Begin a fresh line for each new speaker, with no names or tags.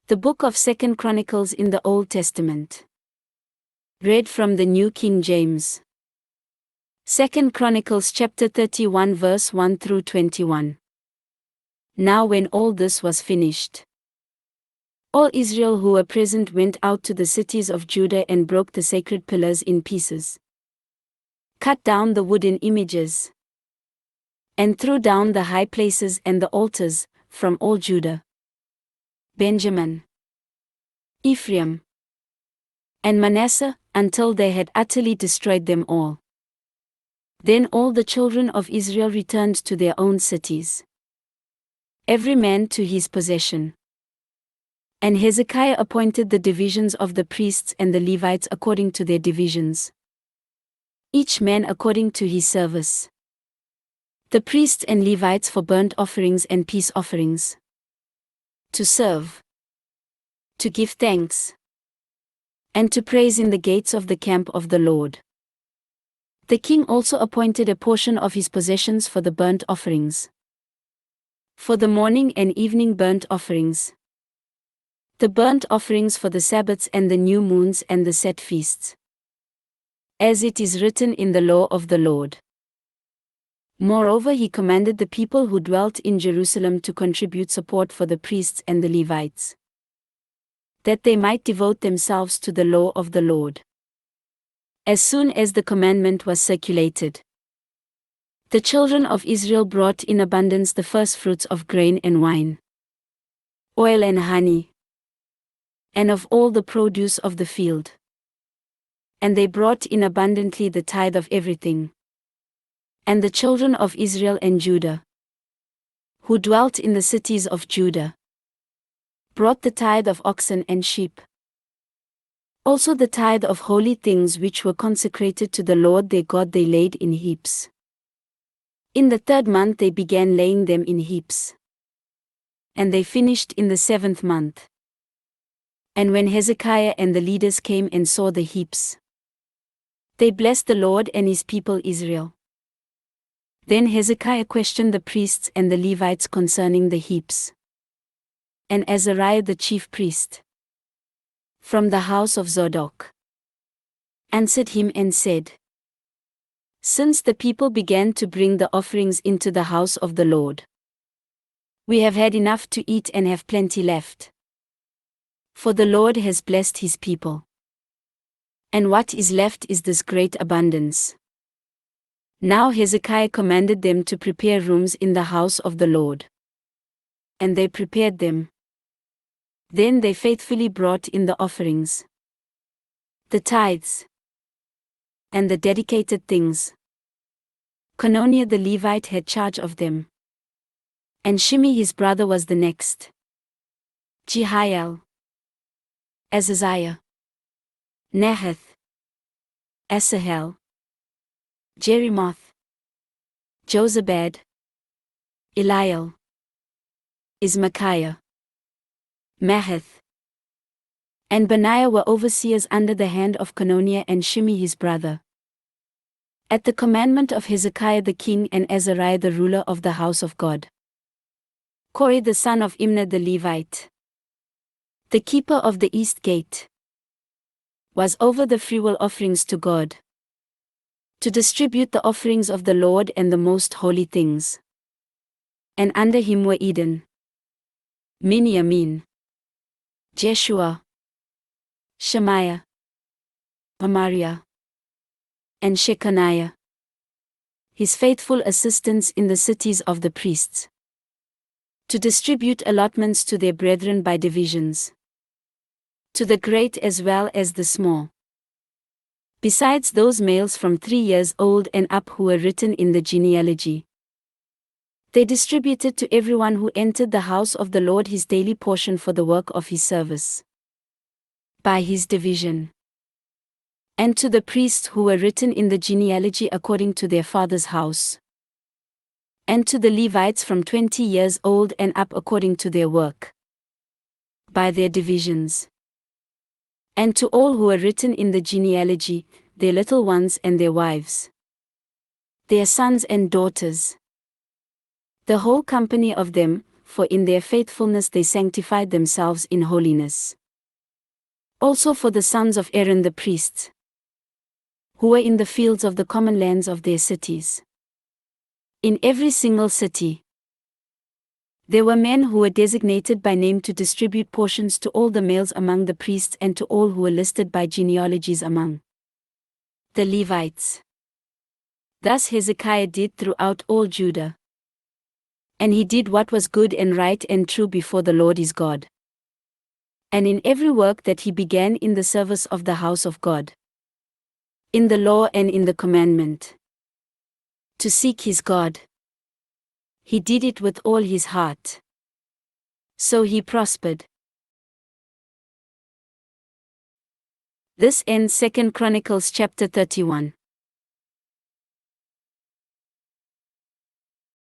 The book of 2 Chronicles in the Old Testament. Read from the New King James. 2 Chronicles chapter 31 verse 1 through 21. Now when all this was finished, all Israel who were present went out to the cities of Judah and broke the sacred pillars in pieces, cut down the wooden images, and threw down the high places and the altars, from all Judah, Benjamin, Ephraim, and Manasseh, until they had utterly destroyed them all. Then all the children of Israel returned to their own cities, every man to his possession. And Hezekiah appointed the divisions of the priests and the Levites according to their divisions, each man according to his service. The priests and Levites for burnt offerings and peace offerings, to serve, to give thanks, and to praise in the gates of the camp of the Lord. The king also appointed a portion of his possessions for the burnt offerings, for the morning and evening burnt offerings, the burnt offerings for the Sabbaths and the new moons and the set feasts, as it is written in the law of the Lord. Moreover, he commanded the people who dwelt in Jerusalem to contribute support for the priests and the Levites, that they might devote themselves to the law of the Lord. As soon as the commandment was circulated, the children of Israel brought in abundance the firstfruits of grain and wine, oil and honey, and of all the produce of the field. And they brought in abundantly the tithe of everything. And the children of Israel and Judah, who dwelt in the cities of Judah, brought the tithe of oxen and sheep, also the tithe of holy things which were consecrated to the Lord their God they laid in heaps. In the 3rd month they began laying them in heaps, and they finished in the 7th month. And when Hezekiah and the leaders came and saw the heaps, they blessed the Lord and his people Israel. Then Hezekiah questioned the priests and the Levites concerning the heaps. And Azariah the chief priest, from the house of Zadok, answered him and said, Since the people began to bring the offerings into the house of the Lord, we have had enough to eat and have plenty left. For the Lord has blessed his people, and what is left is this great abundance. Now Hezekiah commanded them to prepare rooms in the house of the Lord. And they prepared them. Then they faithfully brought in the offerings, the tithes, and the dedicated things. Cononiah the Levite had charge of them, and Shimei his brother was the next. Jehiel, Azaziah, Nahath, Asahel, Jerimoth, Jozabad, Eliel, Ismachiah, Mahath, and Benaiah were overseers under the hand of Cononiah and Shimei his brother, at the commandment of Hezekiah the king and Azariah the ruler of the house of God. Kore the son of Imnah the Levite, the keeper of the east gate, was over the freewill offerings to God, to distribute the offerings of the Lord and the most holy things. And under him were Eden, Miniamin, Jeshua, Shemaiah, Amariah, and Shechaniah, his faithful assistants in the cities of the priests, to distribute allotments to their brethren by divisions, to the great as well as the small. Besides those males from 3 years old and up who were written in the genealogy, they distributed to everyone who entered the house of the Lord his daily portion for the work of his service, by his division. And to the priests who were written in the genealogy according to their father's house, and to the Levites from 20 years old and up according to their work, by their divisions. And to all who were written in the genealogy, their little ones and their wives, their sons and daughters, the whole company of them, for in their faithfulness they sanctified themselves in holiness. Also for the sons of Aaron the priests, who were in the fields of the common lands of their cities. In every single city, there were men who were designated by name to distribute portions to all the males among the priests and to all who were listed by genealogies among the Levites. Thus Hezekiah did throughout all Judah. And he did what was good and right and true before the Lord his God. And in every work that he began in the service of the house of God, in the law and in the commandment, to seek his God, he did it with all his heart. So he prospered. This ends 2 Chronicles chapter 31.